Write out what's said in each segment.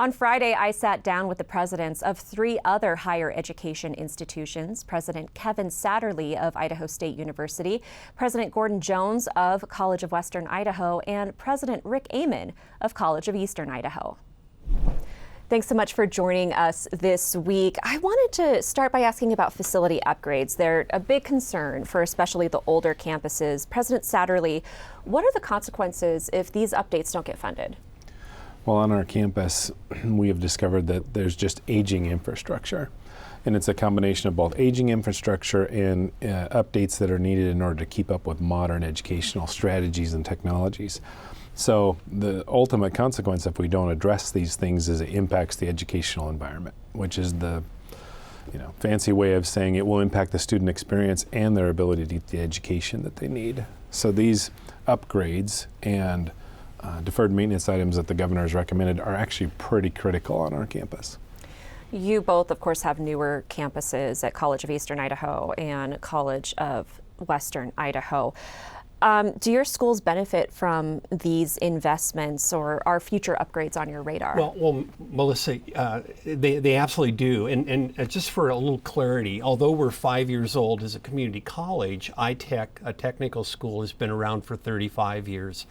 On Friday, I sat down with the presidents of 3 other higher education institutions, President Kevin Satterlee of Idaho State University, President Gordon Jones of College of Western Idaho, and President Rick Amen of College of Eastern Idaho. Thanks so much for joining us this week. I wanted to start by asking about facility upgrades. They're a big concern for especially the older campuses. President Satterlee, what are the consequences if these updates don't get funded? Well, on our campus, we have discovered that there's just aging infrastructure. And it's a combination of both aging infrastructure and updates that are needed in order to keep up with modern educational strategies and technologies. So the ultimate consequence if we don't address these things is it impacts the educational environment, which is the fancy way of saying it will impact the student experience and their ability to get the education that they need. So these upgrades and deferred maintenance items that the governor has recommended are actually pretty critical on our campus. You both, of course, have newer campuses at College of Eastern Idaho and College of Western Idaho. Do your schools benefit from these investments, or are future upgrades on your radar? Well, Melissa, they absolutely do. And just for a little clarity, although we're 5 years old as a community college, ITech, a technical school, has been around for 35 years.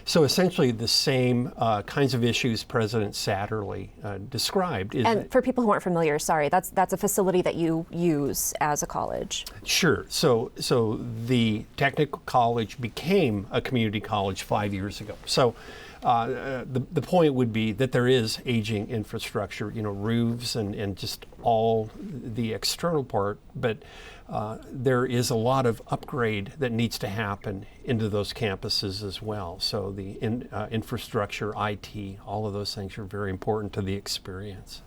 So essentially the same kinds of issues President Satterlee described. And for people who aren't familiar, sorry, that's a facility that you use as a college. Sure. So the technical college became a community college 5 years ago. So the point would be that there is aging infrastructure, roofs and just all the external part, but there is a lot of upgrade that needs to happen into those campuses as well. So the infrastructure, IT, all of those things are very important to the experience.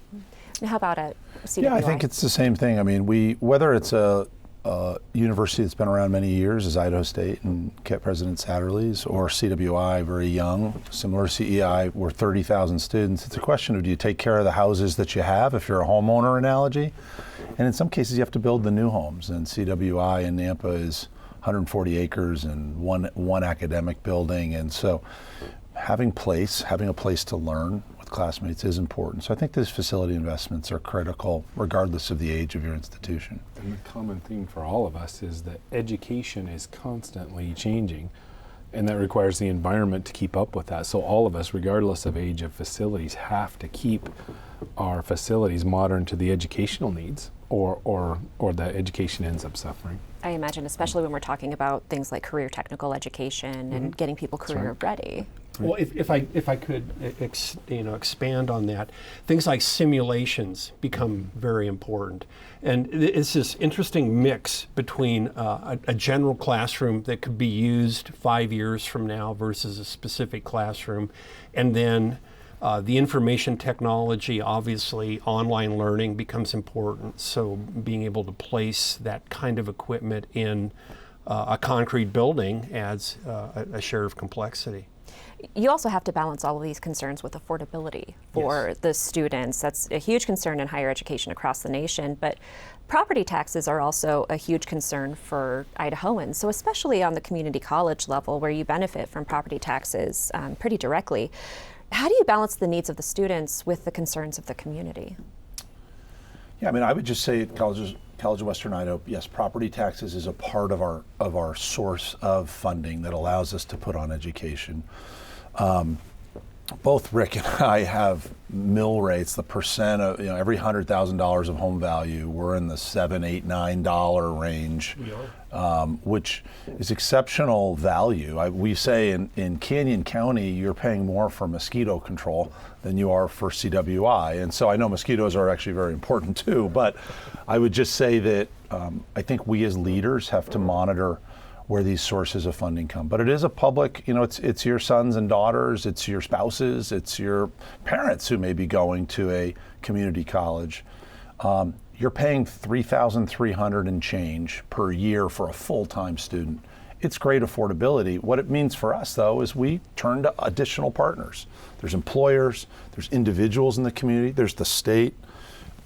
And how about at CWI? Yeah, I think it's the same thing. I mean, whether it's a university that's been around many years as Idaho State and President Satterlee's, or CWI, very young, similar to CEI, we're 30,000 students. It's a question of, do you take care of the houses that you have, if you're a homeowner analogy? And in some cases you have to build the new homes, and CWI in Nampa is 140 acres and one academic building, and so having a place to learn with classmates is important. So I think these facility investments are critical regardless of the age of your institution. And the common theme for all of us is that education is constantly changing, and that requires the environment to keep up with that. So all of us, regardless of age of facilities, have to keep our facilities modern to the educational needs, or that education ends up suffering. I imagine, especially when we're talking about things like career technical education and getting people career ready. Well, if I could expand on that, things like simulations become very important, and it's this interesting mix between a general classroom that could be used 5 years from now versus a specific classroom, and then the information technology, obviously online learning becomes important. So being able to place that kind of equipment in a concrete building adds a share of complexity. You also have to balance all of these concerns with affordability for the students. That's a huge concern in higher education across the nation, but property taxes are also a huge concern for Idahoans. So especially on the community college level, where you benefit from property taxes pretty directly, how do you balance the needs of the students with the concerns of the community? Yeah, I mean, I would just say College of Western Idaho, yes, property taxes is a part of our source of funding that allows us to put on education. Both Rick and I have mill rates, the percent of, every $100,000 of home value, we're in the $7, $8, $9 range, which is exceptional value. We say in Canyon County, you're paying more for mosquito control than you are for CWI. And so I know mosquitoes are actually very important too, but I would just say that I think we as leaders have to monitor where these sources of funding come. But it is a public, it's your sons and daughters, it's your spouses, it's your parents who may be going to a community college. You're paying $3,300 and change per year for a full-time student. It's great affordability. What it means for us, though, is we turn to additional partners. There's employers, there's individuals in the community, there's the state.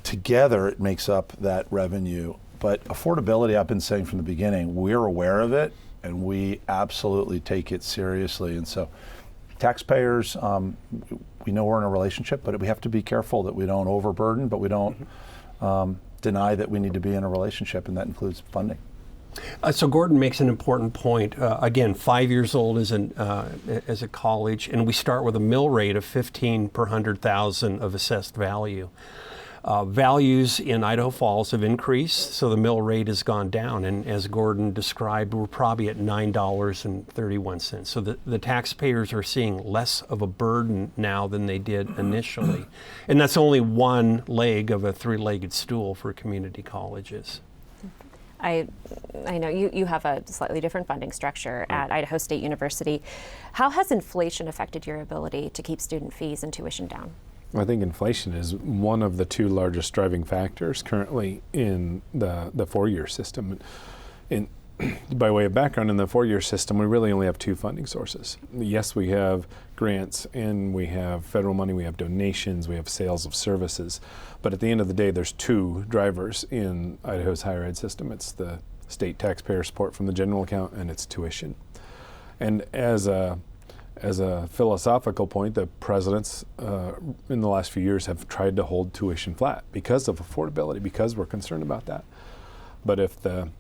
Together, it makes up that revenue. But affordability, I've been saying from the beginning, we're aware of it, and we absolutely take it seriously. And so taxpayers, we know we're in a relationship, but we have to be careful that we don't overburden, but we don't deny that we need to be in a relationship, and that includes funding. So Gordon makes an important point. Again, 5 years old as a college, and we start with a mill rate of 15 per 100,000 of assessed value. Values in Idaho Falls have increased, so the mill rate has gone down. And as Gordon described, we're probably at $9.31. So the taxpayers are seeing less of a burden now than they did initially. And that's only one leg of a three-legged stool for community colleges. I know you have a slightly different funding structure at Idaho State University. How has inflation affected your ability to keep student fees and tuition down? I think inflation is one of the two largest driving factors currently in the four-year system. And by way of background, in the four-year system, we really only have two funding sources. Yes, we have grants and we have federal money, we have donations, we have sales of services. But at the end of the day, there's two drivers in Idaho's higher ed system. It's the state taxpayer support from the general account, and it's tuition. And as a philosophical point, the presidents in the last few years have tried to hold tuition flat because of affordability, because we're concerned about that. But if the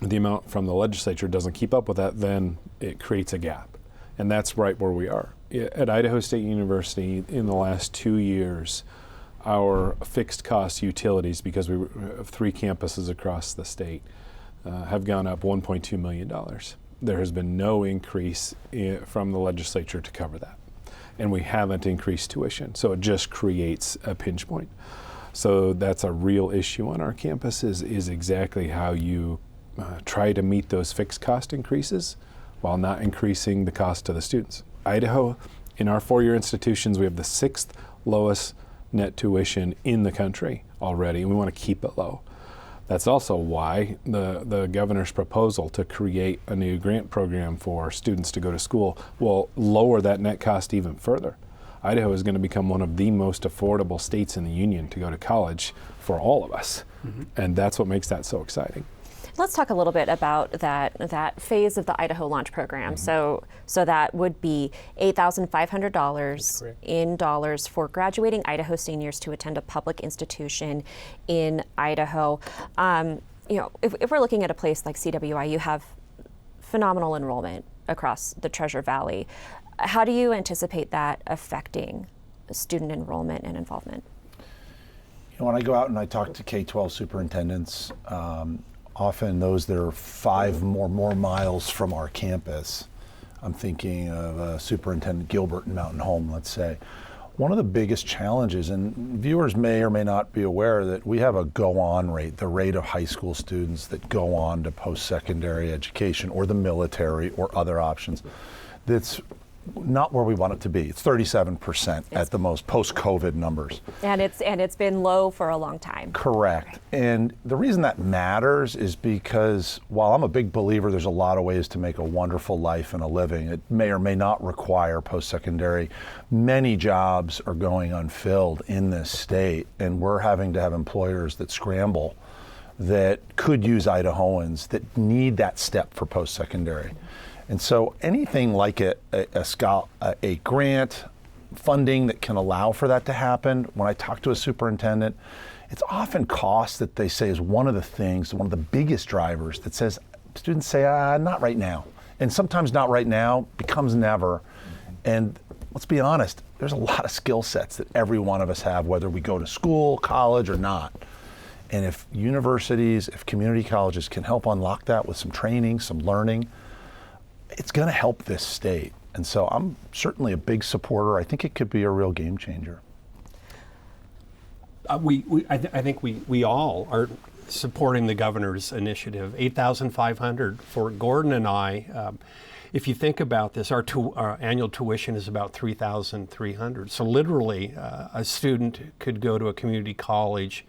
amount from the legislature doesn't keep up with that, then it creates a gap. And that's right where we are. At Idaho State University, in the last 2 years, our fixed cost utilities, because we have 3 campuses across the state, have gone up $1.2 million. There has been no increase from the legislature to cover that. And we haven't increased tuition, so it just creates a pinch point. So that's a real issue on our campus is exactly how you try to meet those fixed cost increases while not increasing the cost to the students. Idaho, in our four-year institutions, we have the 6th lowest net tuition in the country already, and we want to keep it low. That's also why the governor's proposal to create a new grant program for students to go to school will lower that net cost even further. Idaho is going to become one of the most affordable states in the union to go to college for all of us, and that's what makes that so exciting. Let's talk a little bit about that phase of the Idaho Launch Program. So that would be $8,500 in dollars for graduating Idaho seniors to attend a public institution in Idaho. If we're looking at a place like CWI, you have phenomenal enrollment across the Treasure Valley. How do you anticipate that affecting student enrollment and involvement? When I go out and I talk to K-12 superintendents, often those that are 5 more miles from our campus, I'm thinking of Superintendent Gilbert in Mountain Home, let's say. One of the biggest challenges, and viewers may or may not be aware that we have a go-on rate, the rate of high school students that go on to post-secondary education or the military or other options, that's not where we want it to be. It's 37% at the most post-COVID numbers. And it's been low for a long time. Correct. And the reason that matters is because while I'm a big believer there's a lot of ways to make a wonderful life and a living, it may or may not require post-secondary. Many jobs are going unfilled in this state, and we're having to have employers that scramble that could use Idahoans that need that step for post-secondary. And so anything like a grant funding that can allow for that to happen, when I talk to a superintendent, it's often cost that they say is one of the biggest drivers that says, students say, not right now. And sometimes not right now becomes never. And let's be honest, there's a lot of skill sets that every one of us have, whether we go to school, college, or not. And if universities, if community colleges can help unlock that with some training, some learning, it's going to help this state. And so I'm certainly a big supporter. I think it could be a real game changer. I think we all are supporting the governor's initiative. $8,500 for Gordon and I. If you think about this, our annual tuition is about $3,300. So literally, a student could go to a community college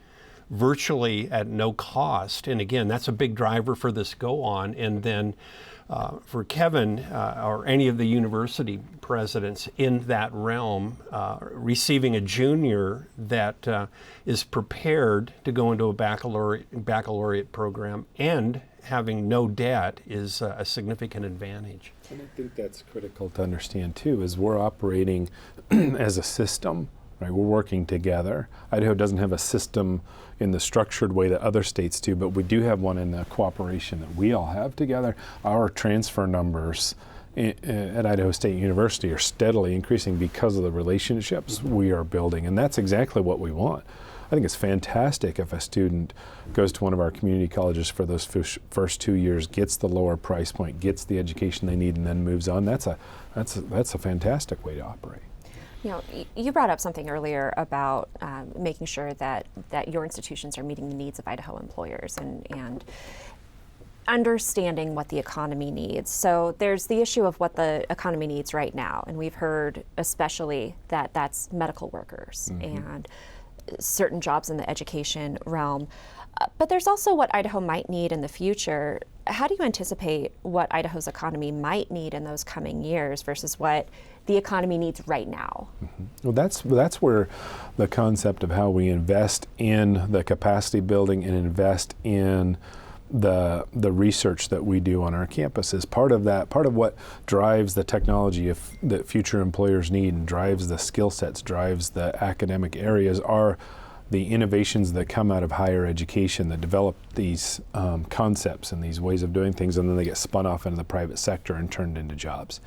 virtually at no cost. And again, that's a big driver for this Go On. And then for Kevin or any of the university presidents in that realm, receiving a junior that is prepared to go into a baccalaureate program and having no debt is a significant advantage. And I think that's critical to understand too, is we're operating as a system, right? We're working together. Idaho doesn't have a system in the structured way that other states do, but we do have one in the cooperation that we all have together. Our transfer numbers at Idaho State University are steadily increasing because of the relationships we are building, and that's exactly what we want. I think it's fantastic if a student goes to one of our community colleges for those first 2 years, gets the lower price point, gets the education they need, and then moves on. That's a fantastic way to operate. You know, you brought up something earlier about making sure that your institutions are meeting the needs of Idaho employers and understanding what the economy needs. So there's the issue of what the economy needs right now, and we've heard especially that that's medical workers and certain jobs in the education realm. But there's also what Idaho might need in the future. How do you anticipate what Idaho's economy might need in those coming years versus what the economy needs right now? Well, that's where the concept of how we invest in the capacity building and invest in the research that we do on our campus is part of that. Part of what drives the technology that future employers need and drives the skill sets, drives the academic areas are the innovations that come out of higher education that develop these concepts and these ways of doing things, and then they get spun off into the private sector and turned into jobs.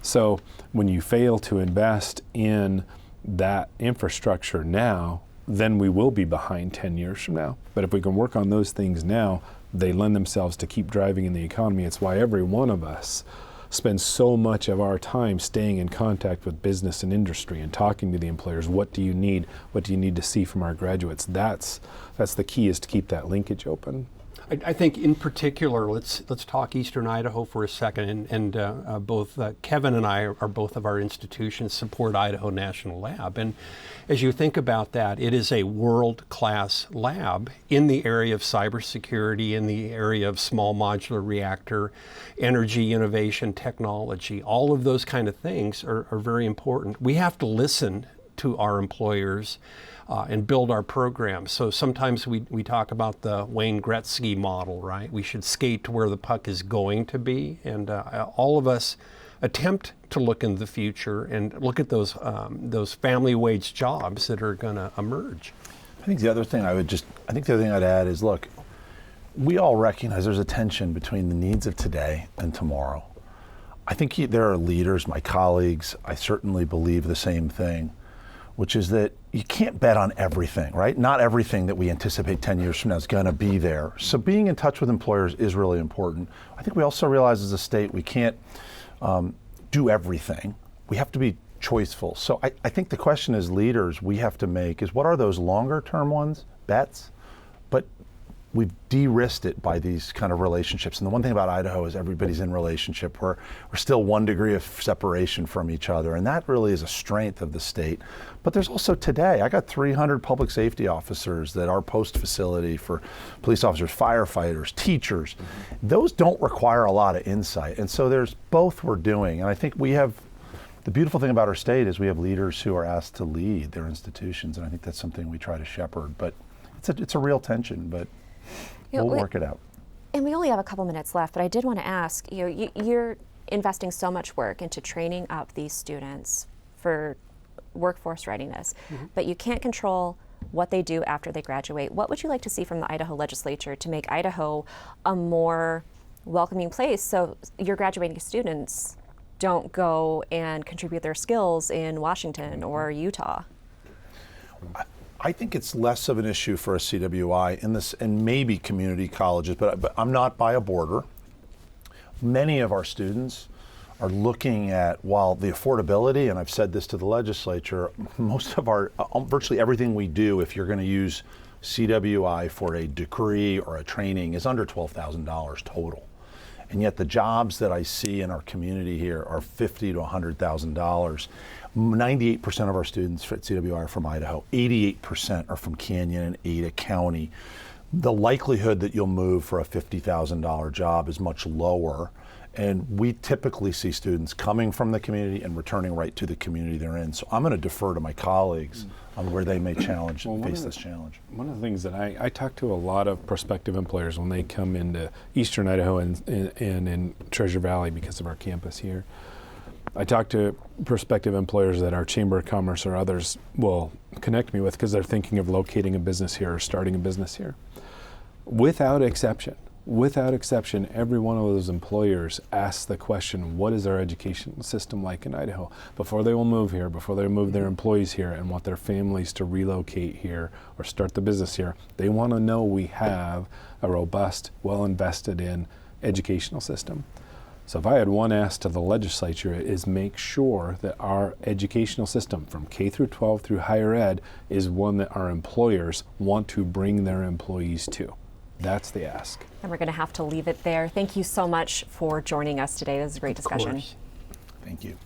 So when you fail to invest in that infrastructure now, then we will be behind 10 years from now. But if we can work on those things now, they lend themselves to keep driving in the economy. It's why every one of us spends so much of our time staying in contact with business and industry and talking to the employers. What do you need? What do you need to see from our graduates? That's the key, is to keep that linkage open. I think in particular, let's talk Eastern Idaho for a second, and both Kevin and I are both of our institutions support Idaho National Lab, and as you think about that, it is a world-class lab in the area of cybersecurity, in the area of small modular reactor, energy innovation technology. All of those kind of things are very important. We have to listen to our employers and build our programs. So sometimes we talk about the Wayne Gretzky model, right? We should skate to where the puck is going to be, and all of us attempt to look in the future and look at those family wage jobs that are going to emerge. I think the other thing I'd add is, look, we all recognize there's a tension between the needs of today and tomorrow. I think there are leaders, my colleagues, I certainly believe the same thing, which is that you can't bet on everything, right? Not everything that we anticipate 10 years from now is going to be there. So being in touch with employers is really important. I think we also realize as a state we can't do everything. We have to be choiceful. So I think the question as leaders we have to make is, what are those longer term ones, bets? But we've de-risked it by these kind of relationships. And the one thing about Idaho is everybody's in relationship. We're still 1 degree of separation from each other, and that really is a strength of the state. But there's also today, I got 300 public safety officers that are post facility for police officers, firefighters, teachers. Those don't require a lot of insight. And so there's both we're doing. And I think we have, the beautiful thing about our state is we have leaders who are asked to lead their institutions, and I think that's something we try to shepherd. But it's a real tension, but we'll work it out. And we only have a couple minutes left, but I did want to ask, you're investing so much work into training up these students for workforce readiness, but you can't control what they do after they graduate. What would you like to see from the Idaho legislature to make Idaho a more welcoming place so your graduating students don't go and contribute their skills in Washington or Utah? I think it's less of an issue for a CWI in this, and maybe community colleges, but I'm not by a border. Many of our students are looking at, while the affordability, and I've said this to the legislature, most of our, virtually everything we do, if you're going to use CWI for a degree or a training, is under $12,000 total. and yet the jobs that I see in our community here are $50,000 to $100,000. 98% of our students at CWI are from Idaho. 88% are from Canyon and Ada County. The likelihood that you'll move for a $50,000 job is much lower. And we typically see students coming from the community and returning right to the community they're in. So I'm going to defer to my colleagues on where they may face this challenge. One of the things that I talk to a lot of prospective employers when they come into Eastern Idaho and in Treasure Valley because of our campus here. I talk to prospective employers that our Chamber of Commerce or others will connect me with because they're thinking of locating a business here or starting a business here. Without exception, every one of those employers asks the question, what is our education system like in Idaho? Before they will move here, before they move their employees here and want their families to relocate here or start the business here, they want to know we have a robust, well invested in educational system. So if I had one ask to the legislature is make sure that our educational system from K through 12 through higher ed is one that our employers want to bring their employees to. That's the ask. And we're going to have to leave it there. Thank you so much for joining us today. This was a great discussion. Of course. Thank you.